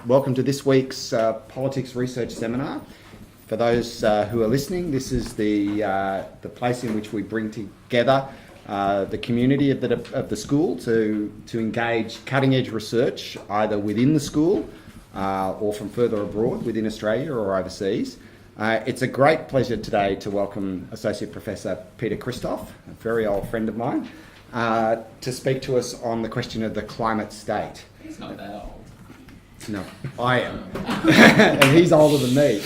Welcome to this week's Politics Research Seminar. For those who are listening, this is the place in which we bring together the community of the school to engage cutting-edge research either within the school or from further abroad within Australia or overseas. It's a great pleasure today to welcome Associate Professor Peter Christoff, a very old friend of mine, to speak to us on the question of the climate state. He's not that old. No, I am. And he's older than me.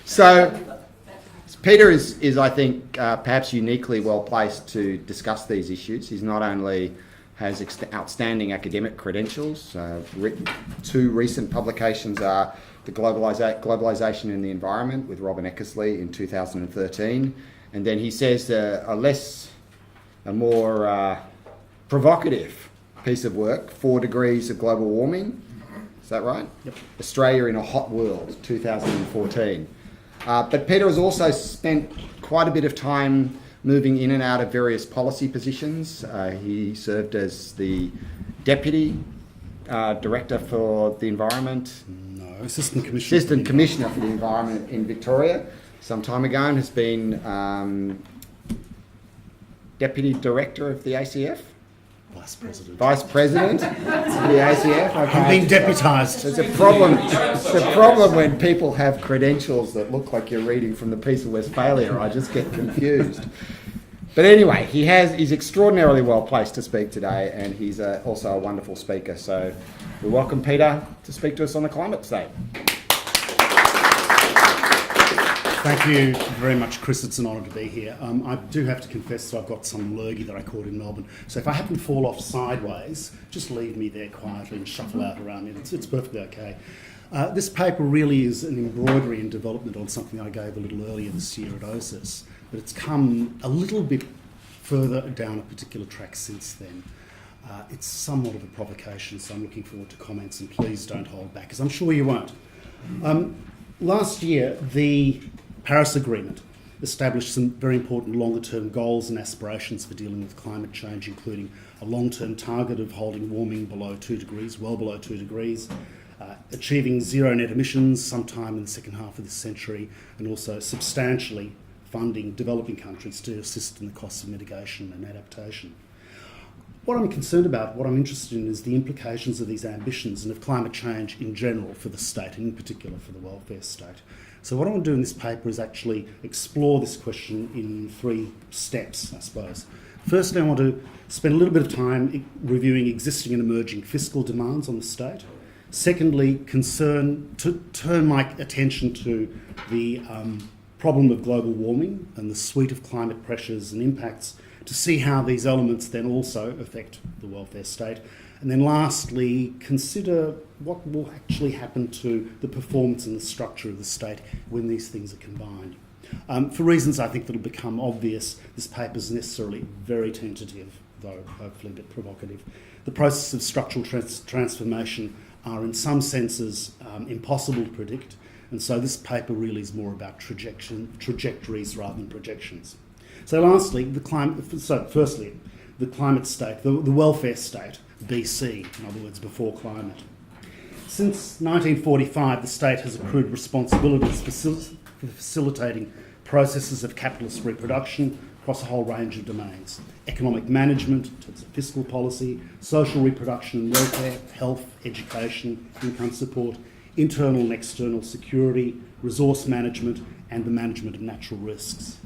So, Peter is I think, perhaps uniquely well placed to discuss these issues. He's not only has outstanding academic credentials, two recent publications are the Globalisation in the Environment with Robin Eckersley in 2013, and then he says a more provocative piece of work, 4 Degrees of Global Warming. Is that right? Yep. Australia in a Hot World, 2014. But Peter has also spent quite a bit of time moving in and out of various policy positions. He served as the Deputy Director for the Environment. No, Assistant Commissioner. Assistant Commissioner for the Environment in Victoria some time ago, and has been Deputy Director of the ACF. Vice President of the ACF. I've been deputised. It's a problem. It's a problem when people have credentials that look like you're reading from the Peace of Westphalia. I just get confused. But anyway, he's extraordinarily well placed to speak today, and he's also a wonderful speaker. So we welcome Peter to speak to us on the climate state. Thank you very much, Chris. It's an honour to be here. I do have to confess that I've got some lurgy that I caught in Melbourne. So if I happen to fall off sideways, just leave me there quietly and shuffle out around me. It's perfectly okay. This paper really is an embroidery and development on something I gave a little earlier this year at OSIS, but it's come a little bit further down a particular track since then. It's somewhat of a provocation, so I'm looking forward to comments, and please don't hold back, as I'm sure you won't. Last year, the Paris Agreement established some very important longer-term goals and aspirations for dealing with climate change, including a long-term target of holding warming below 2 degrees, well below 2 degrees, achieving zero net emissions sometime in the second half of this century, and also substantially funding developing countries to assist in the costs of mitigation and adaptation. What I'm concerned about, what I'm interested in, is the implications of these ambitions and of climate change in general for the state, and in particular for the welfare state. So what I want to do in this paper is actually explore this question in 3 steps, I suppose. Firstly, I want to spend a little bit of time reviewing existing and emerging fiscal demands on the state. Secondly, turn my attention to the problem of global warming and the suite of climate pressures and impacts, to see how these elements then also affect the welfare state. And then lastly, consider what will actually happen to the performance and the structure of the state when these things are combined. For reasons I think that will become obvious, this paper is necessarily very tentative, though hopefully a bit provocative. The process of structural transformation are in some senses impossible to predict, and so this paper really is more about trajectories rather than projections. So lastly, firstly, the climate state, the welfare state, BC, in other words, before climate. Since 1945, the state has accrued responsibilities for facilitating processes of capitalist reproduction across a whole range of domains: economic management, in terms of fiscal policy, social reproduction and welfare, health, education, income support, internal and external security, resource management, and the management of natural risks.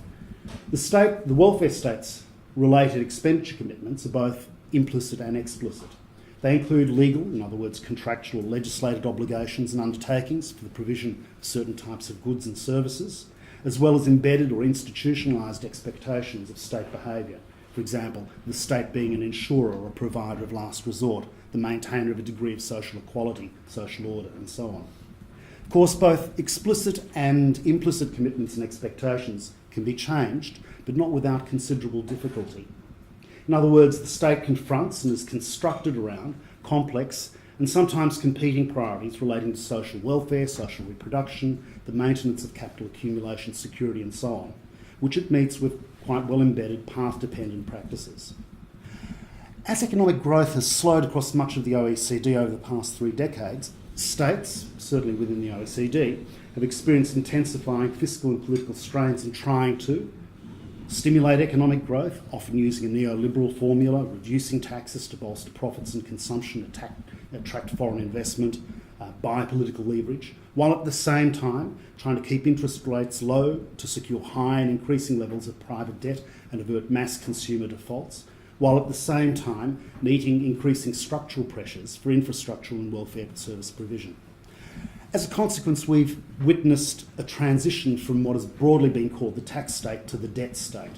The welfare state's related expenditure commitments are both implicit and explicit. They include legal, in other words, contractual or legislated obligations and undertakings for the provision of certain types of goods and services, as well as embedded or institutionalised expectations of state behaviour. For example, the state being an insurer or a provider of last resort, the maintainer of a degree of social equality, social order, and so on. Of course, both explicit and implicit commitments and expectations can be changed, but not without considerable difficulty. In other words, the state confronts and is constructed around complex and sometimes competing priorities relating to social welfare, social reproduction, the maintenance of capital accumulation, security, and so on, which it meets with quite well embedded path-dependent practices. As economic growth has slowed across much of the OECD over the past 3 decades, states, certainly within the OECD, have experienced intensifying fiscal and political strains in trying to stimulate economic growth, often using a neoliberal formula, reducing taxes to bolster profits and consumption, attract foreign investment, buy political leverage, while at the same time trying to keep interest rates low to secure high and increasing levels of private debt and avert mass consumer defaults, while at the same time meeting increasing structural pressures for infrastructural and welfare service provision. As a consequence, we've witnessed a transition from what has broadly been called the tax state to the debt state.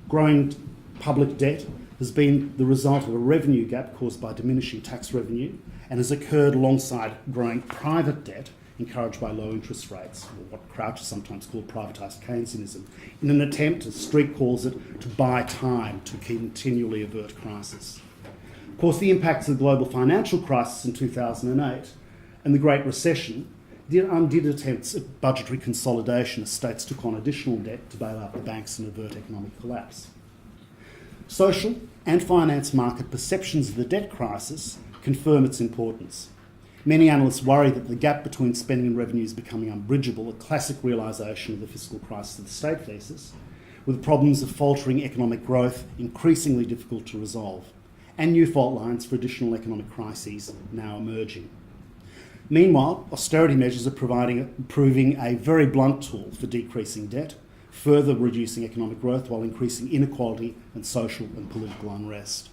Growing public debt has been the result of a revenue gap caused by diminishing tax revenue and has occurred alongside growing private debt encouraged by low interest rates, or what Crouch has sometimes called privatised Keynesianism, in an attempt, as Street calls it, to buy time to continually avert crisis. Of course, the impacts of the global financial crisis in 2008 and the Great Recession did attempts at budgetary consolidation as states took on additional debt to bail out the banks and avert economic collapse. Social and finance market perceptions of the debt crisis confirm its importance. Many analysts worry that the gap between spending and revenue is becoming unbridgeable, a classic realisation of the fiscal crisis of the state thesis, with problems of faltering economic growth increasingly difficult to resolve, and new fault lines for additional economic crises now emerging. Meanwhile, austerity measures are proving a very blunt tool for decreasing debt, further reducing economic growth while increasing inequality and social and political unrest.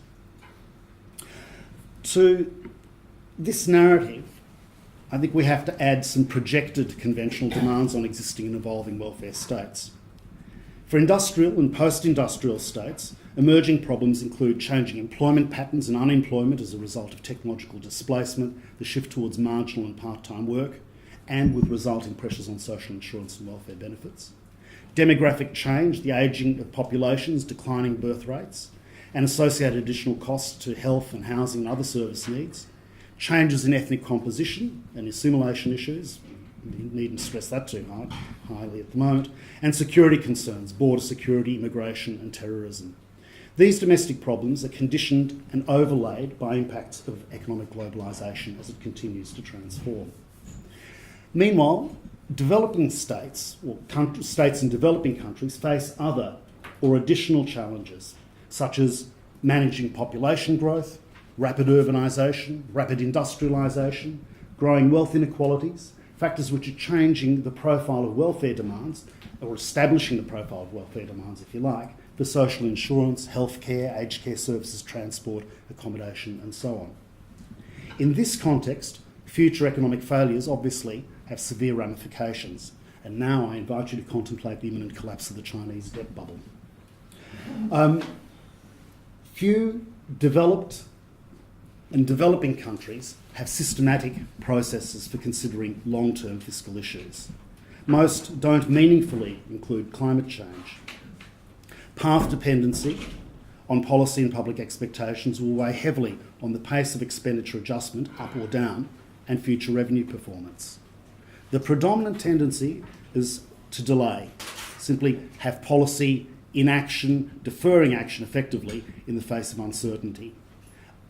To this narrative, I think we have to add some projected conventional demands on existing and evolving welfare states. For industrial and post-industrial states, emerging problems include changing employment patterns and unemployment as a result of technological displacement, the shift towards marginal and part-time work, and with resulting pressures on social insurance and welfare benefits. Demographic change, the ageing of populations, declining birth rates, and associated additional costs to health and housing and other service needs. Changes in ethnic composition and assimilation issues, you needn't stress that too highly at the moment, and security concerns, border security, immigration and terrorism. These domestic problems are conditioned and overlaid by impacts of economic globalisation as it continues to transform. Meanwhile, developing states, or states in developing countries, face other or additional challenges, such as managing population growth, rapid urbanisation, rapid industrialisation, growing wealth inequalities, factors which are changing the profile of welfare demands, or establishing the profile of welfare demands, if you like, for social insurance, healthcare, aged care services, transport, accommodation, and so on. In this context, future economic failures obviously have severe ramifications, and now I invite you to contemplate the imminent collapse of the Chinese debt bubble. Few developed and developing countries have systematic processes for considering long-term fiscal issues. Most don't meaningfully include climate change. Path dependency on policy and public expectations will weigh heavily on the pace of expenditure adjustment, up or down, and future revenue performance. The predominant tendency is to delay, simply have policy inaction, deferring action effectively in the face of uncertainty,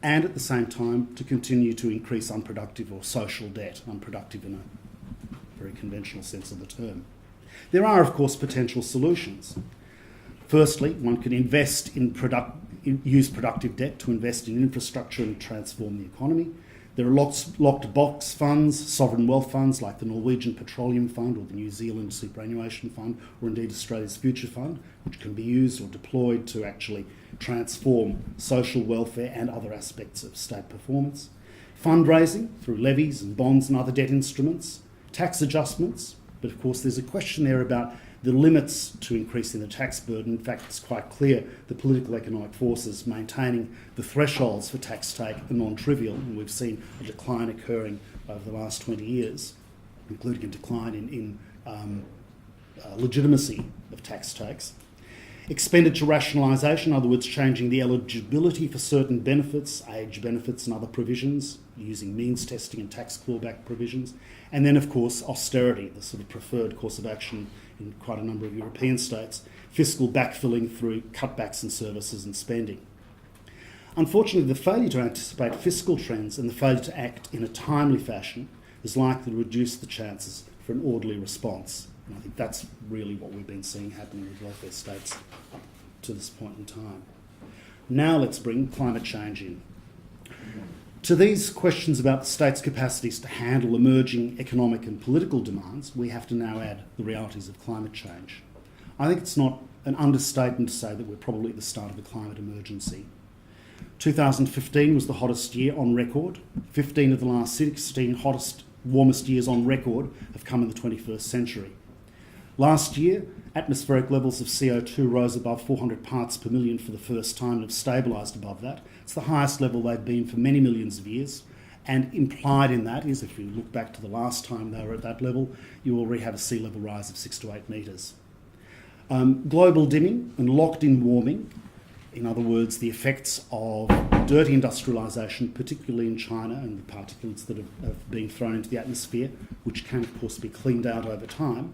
and at the same time to continue to increase unproductive or social debt, unproductive in a very conventional sense of the term. There are, of course, potential solutions. Firstly, one could invest in use productive debt to invest in infrastructure and transform the economy. There are locked box funds, sovereign wealth funds like the Norwegian Petroleum Fund or the New Zealand Superannuation Fund, or indeed Australia's Future Fund, which can be used or deployed to actually transform social welfare and other aspects of state performance. Fundraising through levies and bonds and other debt instruments. Tax adjustments, but of course there's a question there about the limits to increasing the tax burden. In fact, it's quite clear the political economic forces maintaining the thresholds for tax take are non-trivial, and we've seen a decline occurring over the last 20 years, including a decline in legitimacy of tax takes. Expenditure rationalisation, in other words, changing the eligibility for certain benefits, age benefits and other provisions, using means testing and tax clawback provisions. And then, of course, austerity, the sort of preferred course of action in quite a number of European states, fiscal backfilling through cutbacks in services and spending. Unfortunately, the failure to anticipate fiscal trends and the failure to act in a timely fashion is likely to reduce the chances for an orderly response. And I think that's really what we've been seeing happening with welfare states up to this point in time. Now let's bring climate change in. To these questions about the state's capacities to handle emerging economic and political demands, we have to now add the realities of climate change. I think it's not an understatement to say that we're probably at the start of a climate emergency. 2015 was the hottest year on record. 15 of the last 16 warmest years on record have come in the 21st century. Last year, atmospheric levels of CO2 rose above 400 parts per million for the first time and have stabilised above that. It's the highest level they've been for many millions of years, and implied in that is, if you look back to the last time they were at that level, you already have a sea level rise of 6 to 8 metres. Global dimming and locked-in warming, in other words, the effects of dirty industrialisation, particularly in China, and the particulates that have been thrown into the atmosphere, which can, of course, be cleaned out over time.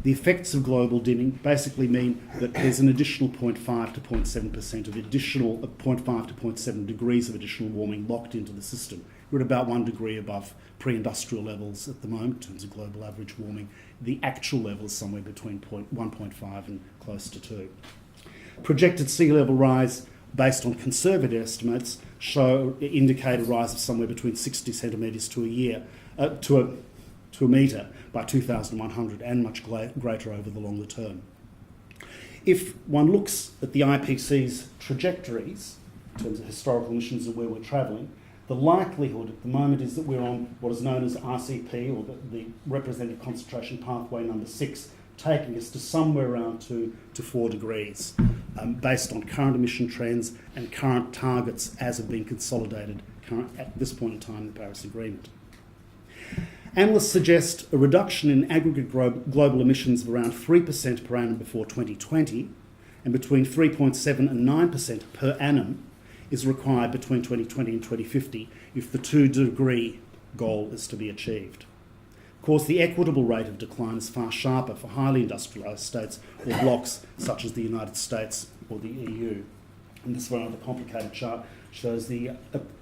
The effects of global dimming basically mean that there's an additional 0.5 to 0.7% of additional 0.5 to 0.7 degrees of additional warming locked into the system. We're at about 1 degree above pre-industrial levels at the moment in terms of global average warming. The actual level is somewhere between 1.5 and close to 2. Projected sea level rise based on conservative estimates indicate a rise of somewhere between 60 centimetres to a metre by 2100 and much greater over the longer term. If one looks at the IPCC's trajectories in terms of historical emissions and where we're travelling, the likelihood at the moment is that we're on what is known as RCP, or the representative concentration pathway number 6, taking us to somewhere around 2 to 4 degrees, based on current emission trends and current targets as have been consolidated at this point in time in the Paris Agreement. Analysts suggest a reduction in aggregate global emissions of around 3% per annum before 2020, and between 3.7 and 9% per annum is required between 2020 and 2050 if the 2-degree goal is to be achieved. Of course, the equitable rate of decline is far sharper for highly industrialised states or blocs such as the United States or the EU. And this one, the complicated chart, shows the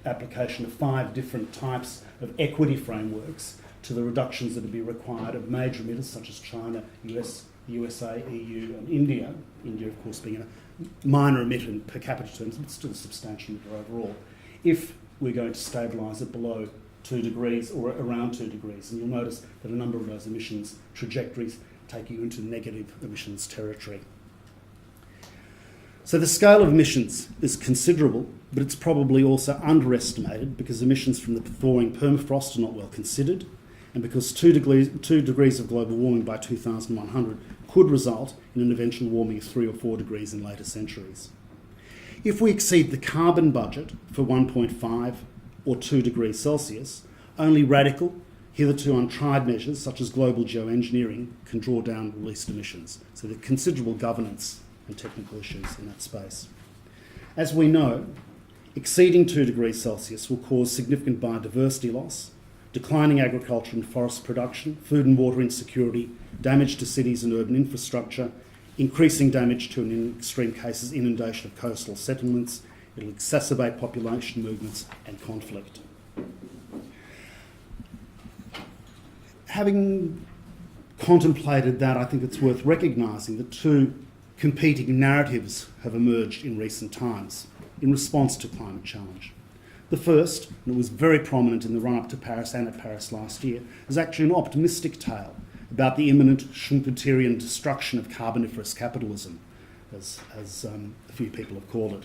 application of 5 different types of equity frameworks to the reductions that would be required of major emitters such as China, US, the USA, EU and India. India, of course, being a minor emitter in per capita terms, but still a substantial emitter overall, if we're going to stabilise it below 2 degrees or around 2 degrees. And you'll notice that a number of those emissions trajectories take you into negative emissions territory. So the scale of emissions is considerable, but it's probably also underestimated because emissions from the thawing permafrost are not well considered, and because 2 degrees of global warming by 2100 could result in an eventual warming of 3 or 4 degrees in later centuries. If we exceed the carbon budget for 1.5 or 2 degrees Celsius, only radical, hitherto untried measures such as global geoengineering can draw down released emissions. So there are considerable governance and technical issues in that space. As we know, exceeding 2 degrees Celsius will cause significant biodiversity loss, declining agriculture and forest production, food and water insecurity, damage to cities and urban infrastructure, increasing damage to, and in extreme cases, inundation of coastal settlements. It'll exacerbate population movements and conflict. Having contemplated that, I think it's worth recognising that 2 competing narratives have emerged in recent times in response to climate challenge. The first, and it was very prominent in the run-up to Paris and at Paris last year, is actually an optimistic tale about the imminent Schumpeterian destruction of carboniferous capitalism, as a few people have called it.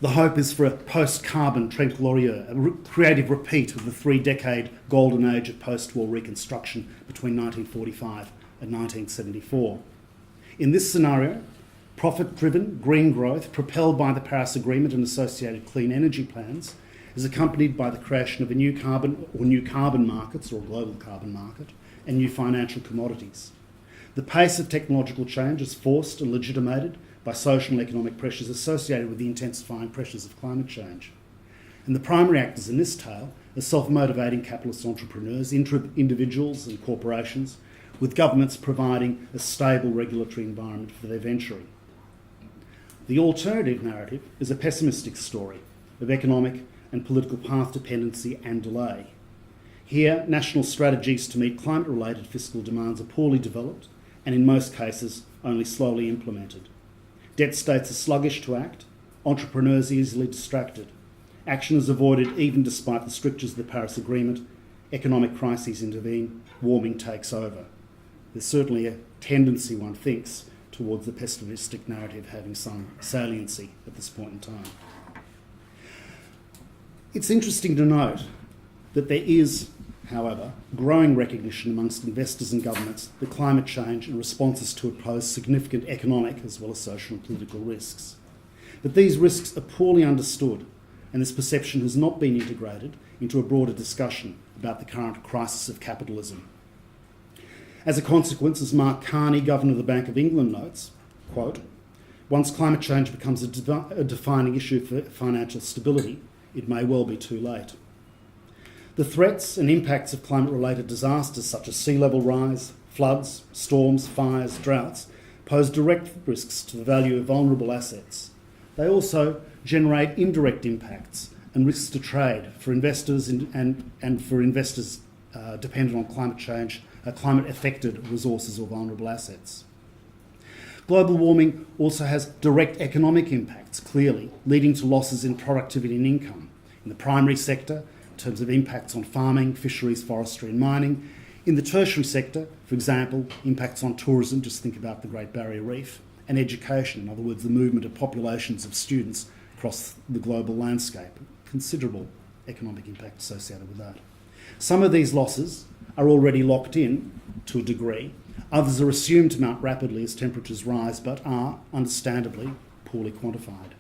The hope is for a post-carbon Trent Laurier, a creative repeat of the 3-decade golden age of post-war reconstruction between 1945 and 1974. In this scenario, profit-driven green growth propelled by the Paris Agreement and associated clean energy plans is accompanied by the creation of a new carbon markets or global carbon market and new financial commodities. The pace of technological change is forced and legitimated by social and economic pressures associated with the intensifying pressures of climate change. And the primary actors in this tale are self-motivating capitalist entrepreneurs, individuals and corporations, with governments providing a stable regulatory environment for their venturing. The alternative narrative is a pessimistic story of economic and political path dependency and delay. Here, national strategies to meet climate-related fiscal demands are poorly developed and in most cases only slowly implemented. Debt states are sluggish to act, entrepreneurs easily distracted. Action is avoided even despite the strictures of the Paris Agreement. Economic crises intervene, warming takes over. There's certainly a tendency, one thinks, towards the pessimistic narrative having some saliency at this point in time. It's interesting to note that there is, however, growing recognition amongst investors and governments that climate change and responses to it pose significant economic as well as social and political risks. But these risks are poorly understood, and this perception has not been integrated into a broader discussion about the current crisis of capitalism. As a consequence, as Mark Carney, Governor of the Bank of England, notes, quote, "Once climate change becomes a defining issue for financial stability, it may well be too late." The threats and impacts of climate-related disasters such as sea level rise, floods, storms, fires, droughts pose direct risks to the value of vulnerable assets. They also generate indirect impacts and risks to trade for investors and for investors dependent on climate change, climate-affected resources or vulnerable assets. Global warming also has direct economic impacts, clearly, leading to losses in productivity and income. In the primary sector, in terms of impacts on farming, fisheries, forestry and mining. In the tertiary sector, for example, impacts on tourism, just think about the Great Barrier Reef, and education, in other words, the movement of populations of students across the global landscape. Considerable economic impact associated with that. Some of these losses are already locked in to a degree. Others are assumed to mount rapidly as temperatures rise, but are, understandably, poorly quantified.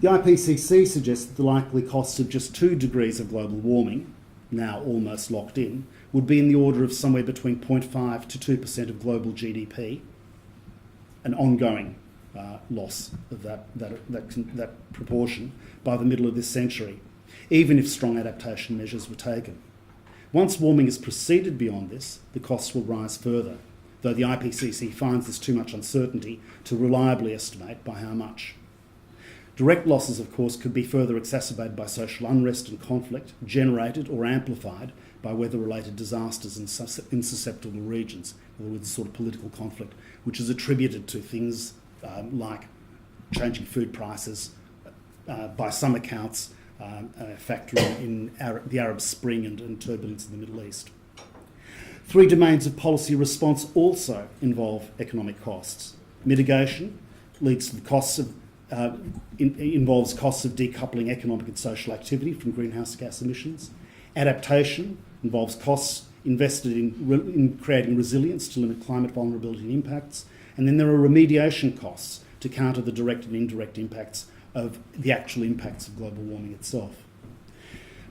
The IPCC suggests that the likely costs of just 2 degrees of global warming, now almost locked in, would be in the order of somewhere between 0.5 to 2% of global GDP, an ongoing loss of that proportion by the middle of this century, even if strong adaptation measures were taken. Once warming has proceeded beyond this, the costs will rise further, though the IPCC finds there's too much uncertainty to reliably estimate by how much. Direct losses, of course, could be further exacerbated by social unrest and conflict, generated or amplified by weather-related disasters in susceptible regions, in other words, sort of political conflict, which is attributed to things like changing food prices, by some accounts, a factor in the Arab Spring and turbulence in the Middle East. 3 domains of policy response also involve economic costs. Mitigation leads to the costs of involves costs of decoupling economic and social activity from greenhouse gas emissions. Adaptation involves costs invested in creating resilience to limit climate vulnerability and impacts. And then there are remediation costs to counter the direct and indirect impacts of the actual impacts of global warming itself.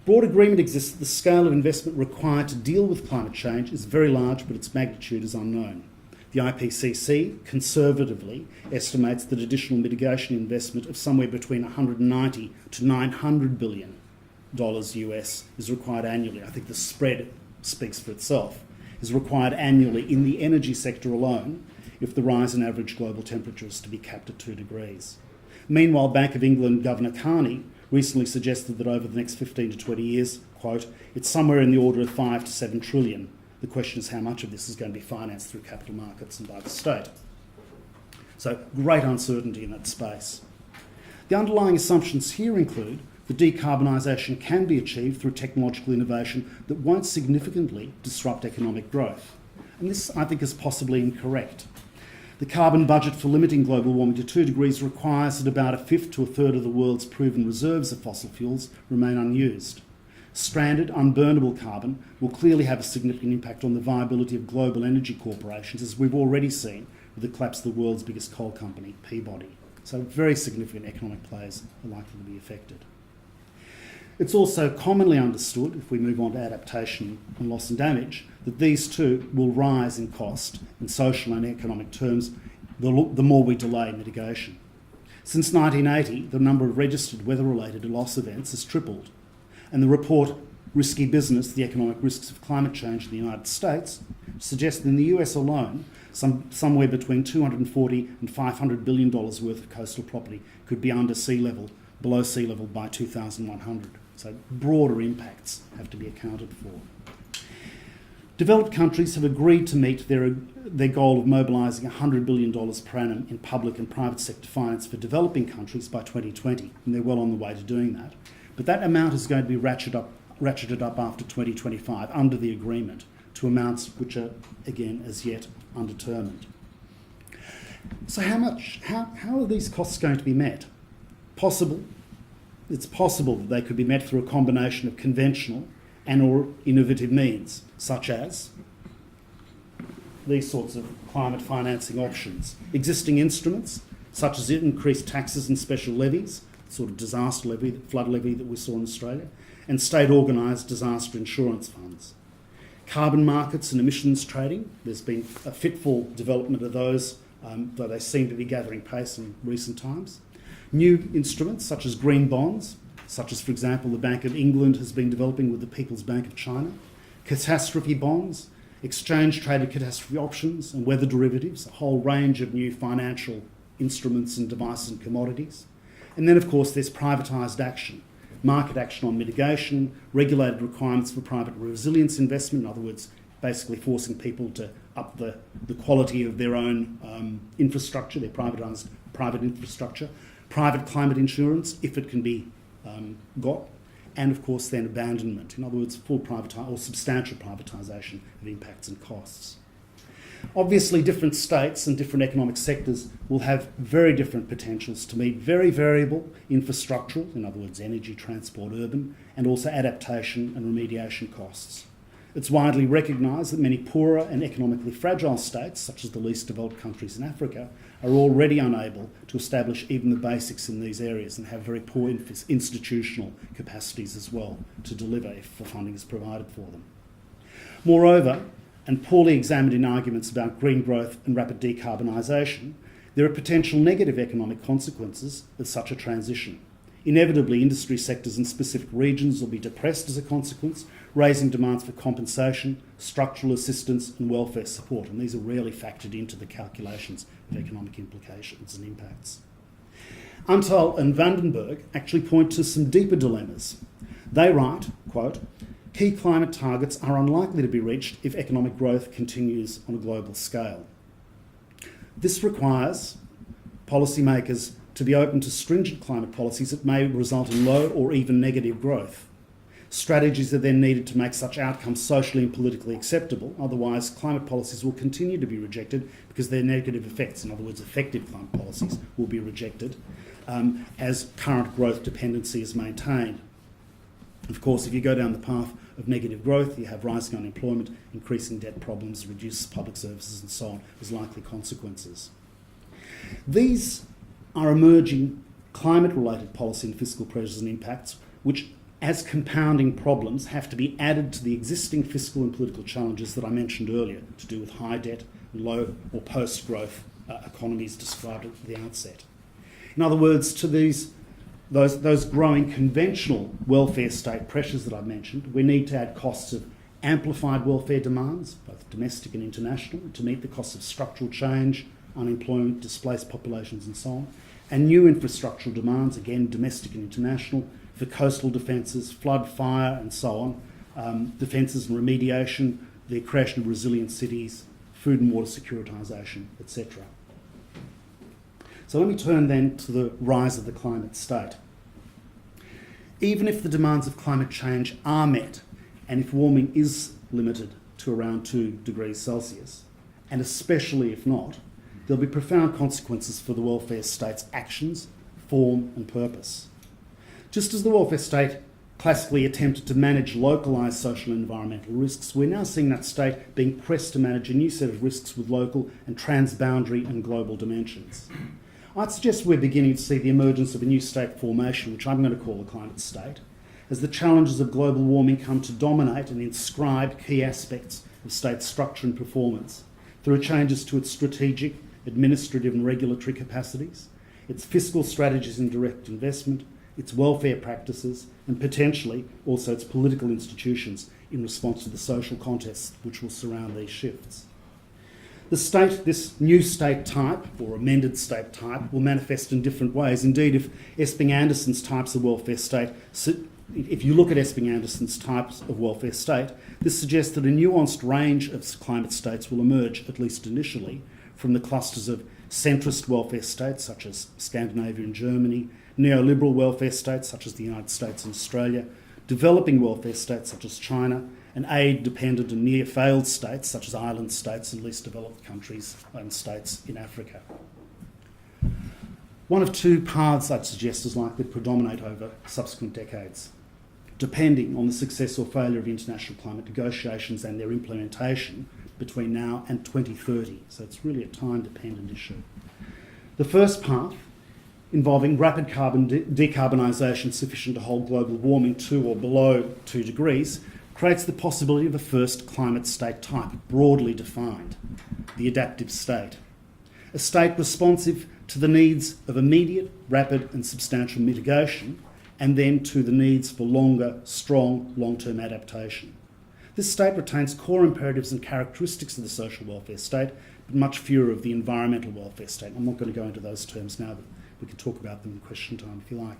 Broad agreement exists that the scale of investment required to deal with climate change is very large, but its magnitude is unknown. The IPCC conservatively estimates that additional mitigation investment of somewhere between 190 to 900 billion dollars US is required annually. I think the spread speaks for itself. Is required annually in the energy sector alone if the rise in average global temperature is to be capped at 2 degrees. Meanwhile, Bank of England Governor Carney recently suggested that over the next 15 to 20 years, quote, it's somewhere in the order of 5 to 7 trillion. The question is how much of this is going to be financed through capital markets and by the state. So great uncertainty in that space. The underlying assumptions here include that decarbonisation can be achieved through technological innovation that won't significantly disrupt economic growth. And this, I think, is possibly incorrect. The carbon budget for limiting global warming to 2 degrees requires that about 1/5 to 1/3 of the world's proven reserves of fossil fuels remain unused. Stranded, unburnable carbon will clearly have a significant impact on the viability of global energy corporations, as we've already seen with the collapse of the world's biggest coal company, Peabody. So very significant economic players are likely to be affected. It's also commonly understood, if we move on to adaptation and loss and damage, that these two will rise in cost in social and economic terms the more we delay mitigation. Since 1980, the number of registered weather-related loss events has tripled, and the report Risky Business, the Economic Risks of Climate Change in the United States, suggest that in the US alone, somewhere between $240 and $500 billion worth of coastal property could be under sea level, below sea level by 2100. So broader impacts have to be accounted for. Developed countries have agreed to meet their goal of mobilising $100 billion per annum in public and private sector finance for developing countries by 2020, and they're well on the way to doing that. But that amount is going to be ratcheted up after 2025 under the agreement to amounts which are, again, as yet undetermined. So how are these costs going to be met? It's possible that they could be met through a combination of conventional and or innovative means, such as these sorts of climate financing options. Existing instruments, such as increased taxes and special levies, sort of disaster levy, flood levy that we saw in Australia, and state-organised disaster insurance funds. Carbon markets and emissions trading, there's been a fitful development of those, though they seem to be gathering pace in recent times. New instruments such as green bonds, such as, for example, the Bank of England has been developing with the People's Bank of China. Catastrophe bonds, exchange-traded catastrophe options and weather derivatives, a whole range of new financial instruments and devices and commodities. And then, of course, there's privatised action, market action on mitigation, regulated requirements for private resilience investment, in other words, basically forcing people to up the quality of their own infrastructure, their privatised private infrastructure, private climate insurance, if it can be got, and of course then abandonment, in other words, full privatisation or substantial privatisation of impacts and costs. Obviously, different states and different economic sectors will have very different potentials to meet very variable infrastructural, in other words, energy, transport, urban, and also adaptation and remediation costs. It's widely recognised that many poorer and economically fragile states, such as the least developed countries in Africa, are already unable to establish even the basics in these areas and have very poor institutional capacities as well to deliver if the funding is provided for them. Moreover, and poorly examined in arguments about green growth and rapid decarbonisation, there are potential negative economic consequences of such a transition. Inevitably, industry sectors in specific regions will be depressed as a consequence, raising demands for compensation, structural assistance and welfare support, and these are rarely factored into the calculations of economic implications and impacts. Untitled and Vandenberg actually point to some deeper dilemmas. They write, quote, "Key climate targets are unlikely to be reached if economic growth continues on a global scale. This requires policymakers to be open to stringent climate policies that may result in low or even negative growth. Strategies are then needed to make such outcomes socially and politically acceptable, otherwise climate policies will continue to be rejected because their negative effects, in other words effective climate policies, will be rejected as current growth dependency is maintained. Of course, if you go down the path of negative growth, you have rising unemployment, increasing debt problems, reduced public services and so on as likely consequences. These are emerging climate-related policy and fiscal pressures and impacts which, as compounding problems, have to be added to the existing fiscal and political challenges that I mentioned earlier to do with high debt and low or post-growth economies described at the outset. In other words, to those growing conventional welfare state pressures that I mentioned, we need to add costs of amplified welfare demands, both domestic and international, to meet the costs of structural change, unemployment, displaced populations and so on, and new infrastructural demands, again domestic and international, for coastal defences, flood, fire and so on, defences and remediation, the creation of resilient cities, food and water securitisation, etc. So let me turn then to the rise of the climate state. Even if the demands of climate change are met, and if warming is limited to around 2 degrees Celsius, and especially if not, there'll be profound consequences for the welfare state's actions, form and purpose. Just as the welfare state classically attempted to manage localised social and environmental risks, we're now seeing that state being pressed to manage a new set of risks with local and transboundary and global dimensions. I'd suggest we're beginning to see the emergence of a new state formation, which I'm going to call the climate state, as the challenges of global warming come to dominate and inscribe key aspects of state structure and performance through changes to its strategic, administrative and regulatory capacities, its fiscal strategies and direct investment, its welfare practices, and potentially also its political institutions in response to the social contests which will surround these shifts. This new state type, or amended state type, will manifest in different ways. Indeed, if Esping-Anderson's types of welfare state, if you look at Esping-Anderson's types of welfare state, this suggests that a nuanced range of climate states will emerge, at least initially, from the clusters of centrist welfare states such as Scandinavia and Germany, neoliberal welfare states such as the United States and Australia, developing welfare states such as China, and aid-dependent and near-failed states such as island states and least developed countries and states in Africa. One of two paths I'd suggest is likely to predominate over subsequent decades, depending on the success or failure of international climate negotiations and their implementation between now and 2030. So it's really a time-dependent issue. The first path, involving rapid carbon decarbonisation sufficient to hold global warming to or below 2 degrees, creates the possibility of a first climate state type, broadly defined, the adaptive state. A state responsive to the needs of immediate, rapid and substantial mitigation, and then to the needs for longer, strong, long-term adaptation. This state retains core imperatives and characteristics of the social welfare state, but much fewer of the environmental welfare state. I'm not going to go into those terms now, but we can talk about them in question time if you like.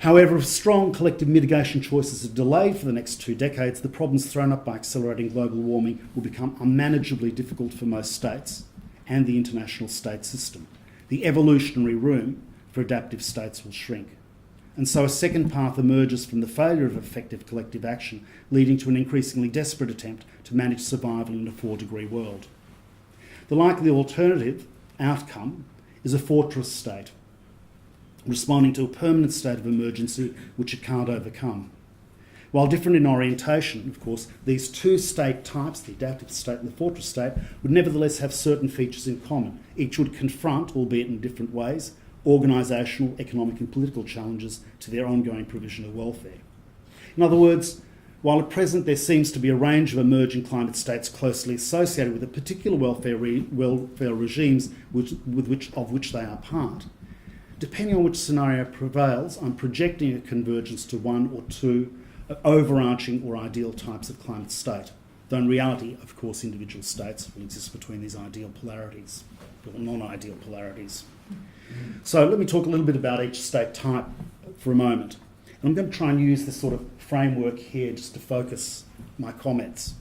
However, if strong collective mitigation choices are delayed for the next 2 decades, the problems thrown up by accelerating global warming will become unmanageably difficult for most states and the international state system. The evolutionary room for adaptive states will shrink. And so a second path emerges from the failure of effective collective action, leading to an increasingly desperate attempt to manage survival in a 4-degree world. The likely alternative outcome is a fortress state, responding to a permanent state of emergency which it can't overcome. While different in orientation, of course, these two state types, the adaptive state and the fortress state, would nevertheless have certain features in common. Each would confront, albeit in different ways, organisational, economic and political challenges to their ongoing provision of welfare. In other words, while at present there seems to be a range of emerging climate states closely associated with the particular welfare regimes of which they are part, depending on which scenario prevails, I'm projecting a convergence to one or two overarching or ideal types of climate state, though in reality, of course, individual states will exist between these ideal polarities, or non-ideal polarities. So let me talk a little bit about each state type for a moment. And I'm going to try and use this sort of framework here just to focus my comments.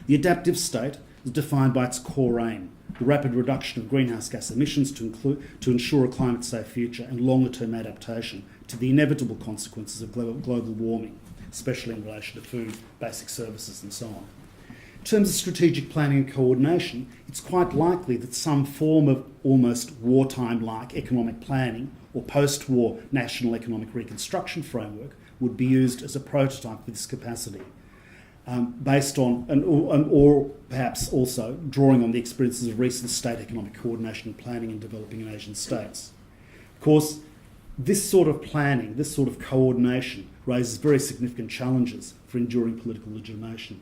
The adaptive state is defined by its core aim, the rapid reduction of greenhouse gas emissions to ensure a climate-safe future and longer-term adaptation to the inevitable consequences of global warming, especially in relation to food, basic services and so on. In terms of strategic planning and coordination, it's quite likely that some form of almost wartime-like economic planning or post-war national economic reconstruction framework would be used as a prototype for this capacity, based on, or perhaps also drawing on the experiences of recent state economic coordination and planning in developing and Asian states. Of course, this sort of planning, this sort of coordination raises very significant challenges for enduring political legitimation.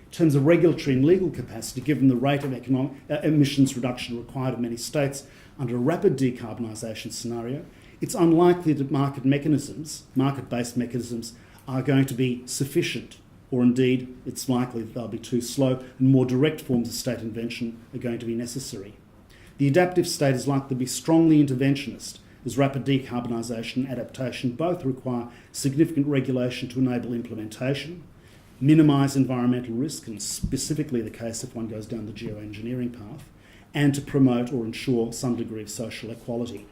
In terms of regulatory and legal capacity, given the rate of economic emissions reduction required in many states under a rapid decarbonisation scenario, it's unlikely that market-based mechanisms, are going to be sufficient, or indeed it's likely that they'll be too slow and more direct forms of state intervention are going to be necessary. The adaptive state is likely to be strongly interventionist, as rapid decarbonisation and adaptation both require significant regulation to enable implementation, minimise environmental risk, and specifically the case if one goes down the geoengineering path, and to promote or ensure some degree of social equality.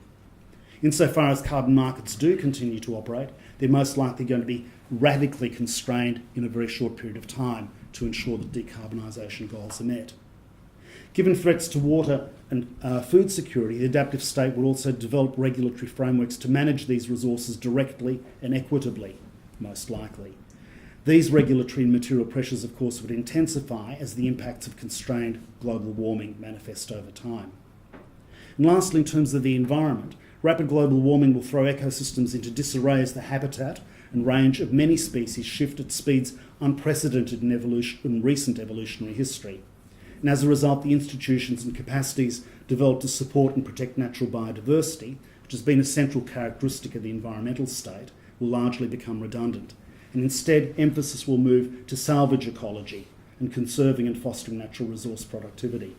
Insofar as carbon markets do continue to operate, they're most likely going to be radically constrained in a very short period of time to ensure that decarbonisation goals are met. Given threats to water and food security, the adaptive state will also develop regulatory frameworks to manage these resources directly and equitably, most likely. These regulatory and material pressures, of course, would intensify as the impacts of constrained global warming manifest over time. And lastly, in terms of the environment, rapid global warming will throw ecosystems into disarray as the habitat and range of many species shift at speeds unprecedented in recent evolutionary history. And as a result, the institutions and capacities developed to support and protect natural biodiversity which has been a central characteristic of the environmental state, will largely become redundant, and instead emphasis will move to salvage ecology and conserving and fostering natural resource productivity.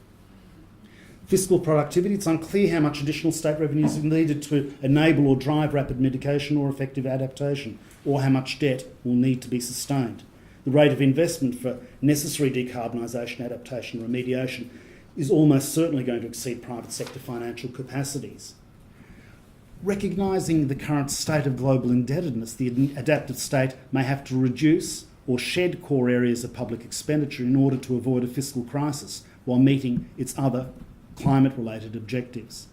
Fiscal productivity, it's unclear how much additional state revenues are needed to enable or drive rapid mitigation or effective adaptation, or how much debt will need to be sustained. The rate of investment for necessary decarbonisation, adaptation and remediation is almost certainly going to exceed private sector financial capacities. Recognising the current state of global indebtedness, the adaptive state may have to reduce or shed core areas of public expenditure in order to avoid a fiscal crisis while meeting its other climate-related objectives.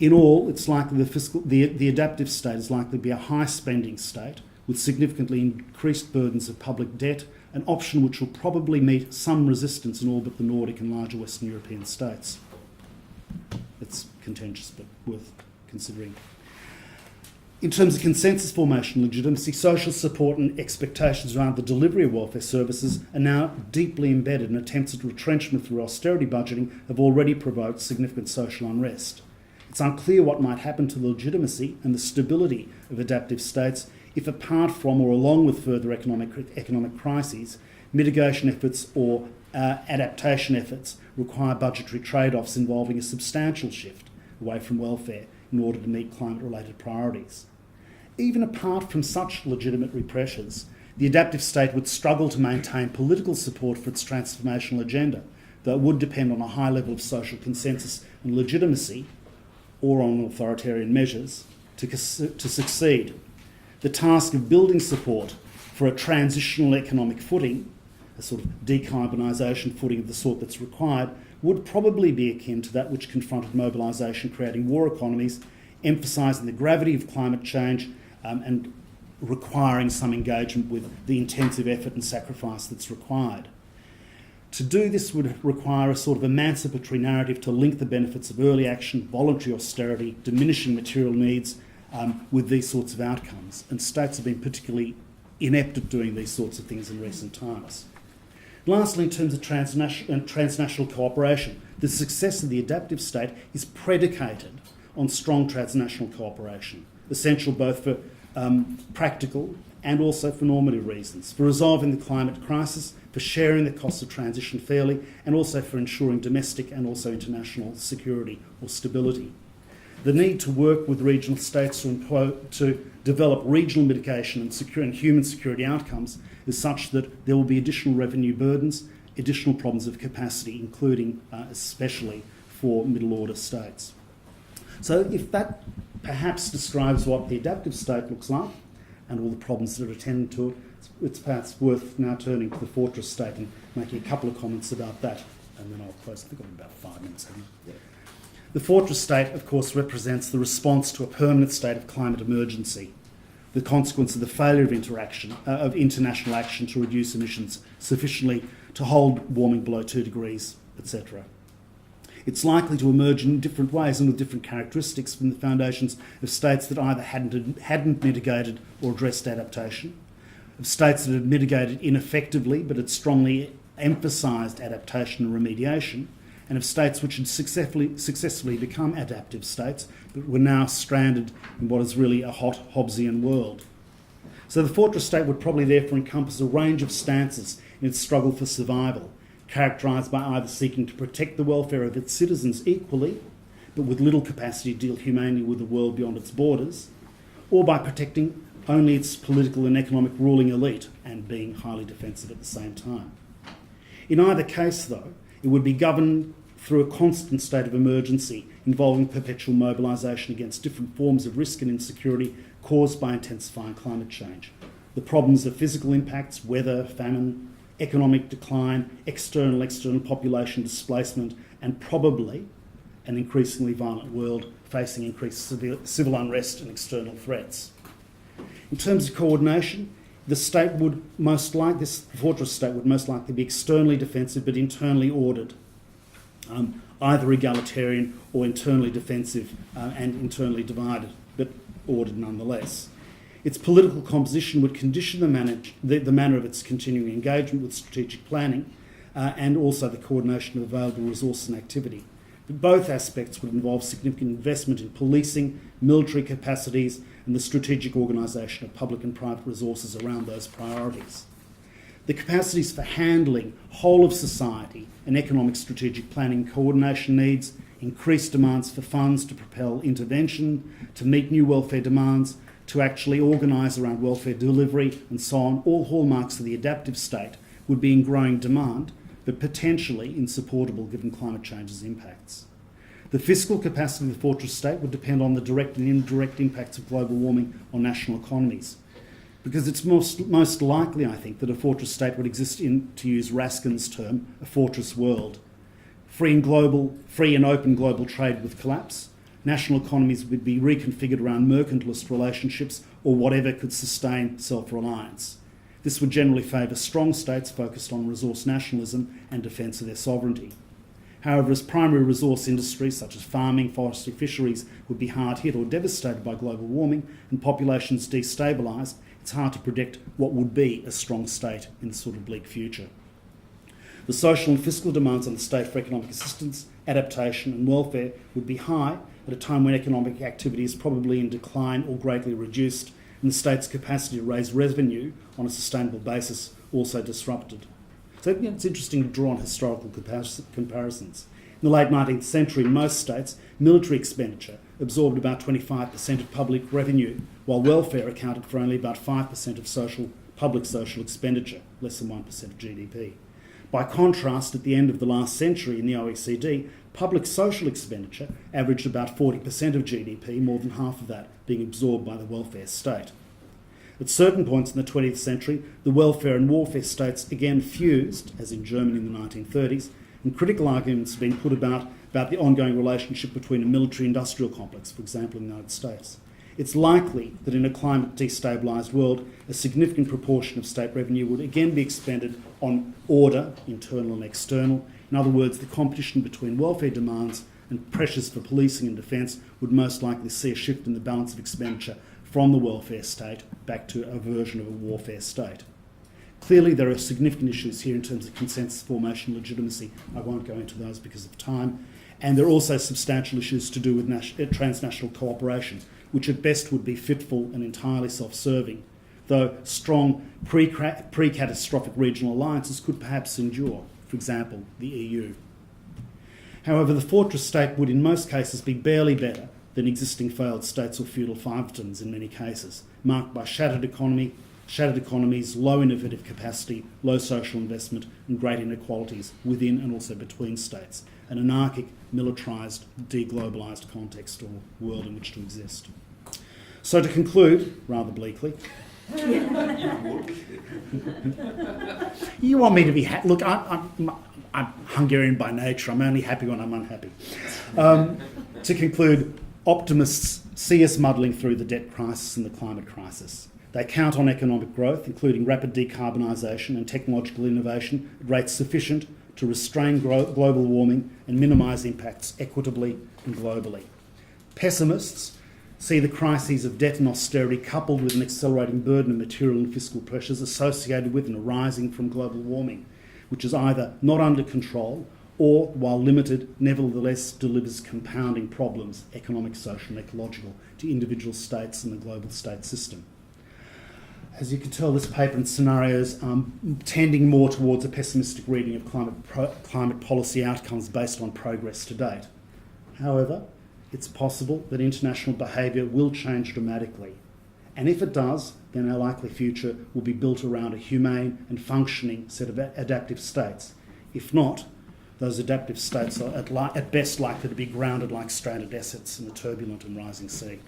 In all, it's likely the adaptive state is likely to be a high-spending state with significantly increased burdens of public debt, an option which will probably meet some resistance in all but the Nordic and larger Western European states. It's contentious but worth considering. In terms of consensus formation legitimacy, social support and expectations around the delivery of welfare services are now deeply embedded, and attempts at retrenchment through austerity budgeting have already provoked significant social unrest. It's unclear what might happen to the legitimacy and the stability of adaptive states if, apart from or along with further economic crises, mitigation efforts or adaptation efforts require budgetary trade-offs involving a substantial shift away from welfare in order to meet climate-related priorities. Even apart from such legitimate pressures, the adaptive state would struggle to maintain political support for its transformational agenda, though it would depend on a high level of social consensus and legitimacy, or on authoritarian measures, to succeed. The task of building support for a transitional economic footing, a sort of decarbonisation footing of the sort that's required, would probably be akin to that which confronted mobilisation creating war economies, emphasising the gravity of climate change and requiring some engagement with the intensive effort and sacrifice that's required. To do this would require a sort of emancipatory narrative to link the benefits of early action, voluntary austerity, diminishing material needs with these sorts of outcomes, and states have been particularly inept at doing these sorts of things in recent times. Lastly, in terms of transnational cooperation, the success of the adaptive state is predicated on strong transnational cooperation, essential both for practical and also for normative reasons, for resolving the climate crisis, for sharing the costs of transition fairly, and also for ensuring domestic and also international security or stability. The need to work with regional states to develop regional mitigation and human security outcomes is such that there will be additional revenue burdens, additional problems of capacity, including especially for middle-order states. So if that perhaps describes what the adaptive state looks like and all the problems that are attendant to it, it's perhaps worth now turning to the fortress state and making a couple of comments about that, and then I'll close. I think I've got about 5 minutes. The fortress state, of course, represents the response to a permanent state of climate emergency, the consequence of the failure of international action to reduce emissions sufficiently to hold warming below 2 degrees, etc. It's likely to emerge in different ways and with different characteristics from the foundations of states that either hadn't mitigated or addressed adaptation, of states that had mitigated ineffectively but had strongly emphasised adaptation and remediation, and of states which had successfully become adaptive states but were now stranded in what is really a hot Hobbesian world. So the fortress state would probably therefore encompass a range of stances in its struggle for survival, characterised by either seeking to protect the welfare of its citizens equally, but with little capacity to deal humanely with the world beyond its borders, or by protecting only its political and economic ruling elite and being highly defensive at the same time. In either case, though, it would be governed through a constant state of emergency involving perpetual mobilisation against different forms of risk and insecurity caused by intensifying climate change. The problems of physical impacts, weather, famine, economic decline, external population displacement, and probably an increasingly violent world facing increased civil unrest and external threats. In terms of coordination, the fortress state would most likely be externally defensive but internally ordered, either egalitarian or internally defensive and internally divided, but ordered nonetheless. Its political composition would condition the manner of its continuing engagement with strategic planning and also the coordination of available resources and activity. But both aspects would involve significant investment in policing, military capacities, and the strategic organisation of public and private resources around those priorities. The capacities for handling whole of society and economic strategic planning coordination needs, increased demands for funds to propel intervention, to meet new welfare demands, to actually organise around welfare delivery and so on, all hallmarks of the adaptive state would be in growing demand, but potentially insupportable given climate change's impacts. The fiscal capacity of the fortress state would depend on the direct and indirect impacts of global warming on national economies, because it's most likely, I think, that a fortress state would exist in, to use Raskin's term, a fortress world. Free and open global trade would collapse. National economies would be reconfigured around mercantilist relationships or whatever could sustain self-reliance. This would generally favour strong states focused on resource nationalism and defence of their sovereignty. However, as primary resource industries such as farming, forestry, fisheries would be hard hit or devastated by global warming and populations destabilised, it's hard to predict what would be a strong state in the sort of bleak future. The social and fiscal demands on the state for economic assistance, adaptation and welfare would be high at a time when economic activity is probably in decline or greatly reduced, and the state's capacity to raise revenue on a sustainable basis also disrupted. So it's interesting to draw on historical comparisons. In the late 19th century, in most states, military expenditure absorbed about 25% of public revenue, while welfare accounted for only about 5% of public social expenditure, less than 1% of GDP. By contrast, at the end of the last century in the OECD, public social expenditure averaged about 40% of GDP, more than half of that being absorbed by the welfare state. At certain points in the 20th century, the welfare and warfare states again fused, as in Germany in the 1930s, and critical arguments have been put about the ongoing relationship between a military-industrial complex, for example, in the United States. It's likely that in a climate destabilised world, a significant proportion of state revenue would again be expended on order, internal and external. In other words, the competition between welfare demands and pressures for policing and defence would most likely see a shift in the balance of expenditure from the welfare state back to a version of a warfare state. Clearly, there are significant issues here in terms of consensus formation legitimacy. I won't go into those because of time. And there are also substantial issues to do with transnational cooperation, which at best would be fitful and entirely self-serving, though strong pre-catastrophic regional alliances could perhaps endure, for example, the EU. However, the fortress state would in most cases be barely better than existing failed states or feudal fiefdoms in many cases, marked by shattered economies, low innovative capacity, low social investment and great inequalities within and also between states, an anarchic, militarised, deglobalised context or world in which to exist. So to conclude, rather bleakly, you want me to be happy? Look, I'm Hungarian by nature. I'm only happy when I'm unhappy. To conclude, optimists see us muddling through the debt crisis and the climate crisis. They count on economic growth, including rapid decarbonisation and technological innovation at rates sufficient to restrain global warming and minimise impacts equitably and globally. Pessimists see the crises of debt and austerity coupled with an accelerating burden of material and fiscal pressures associated with and arising from global warming, which is either not under control or, while limited, nevertheless delivers compounding problems, economic, social and ecological, to individual states and the global state system. As you can tell, this paper and scenarios tending more towards a pessimistic reading of climate policy outcomes based on progress to date. However, it's possible that international behaviour will change dramatically. And if it does, then our likely future will be built around a humane and functioning set of adaptive states. If not, those adaptive states are at best likely to be grounded like stranded assets in the turbulent and rising sea.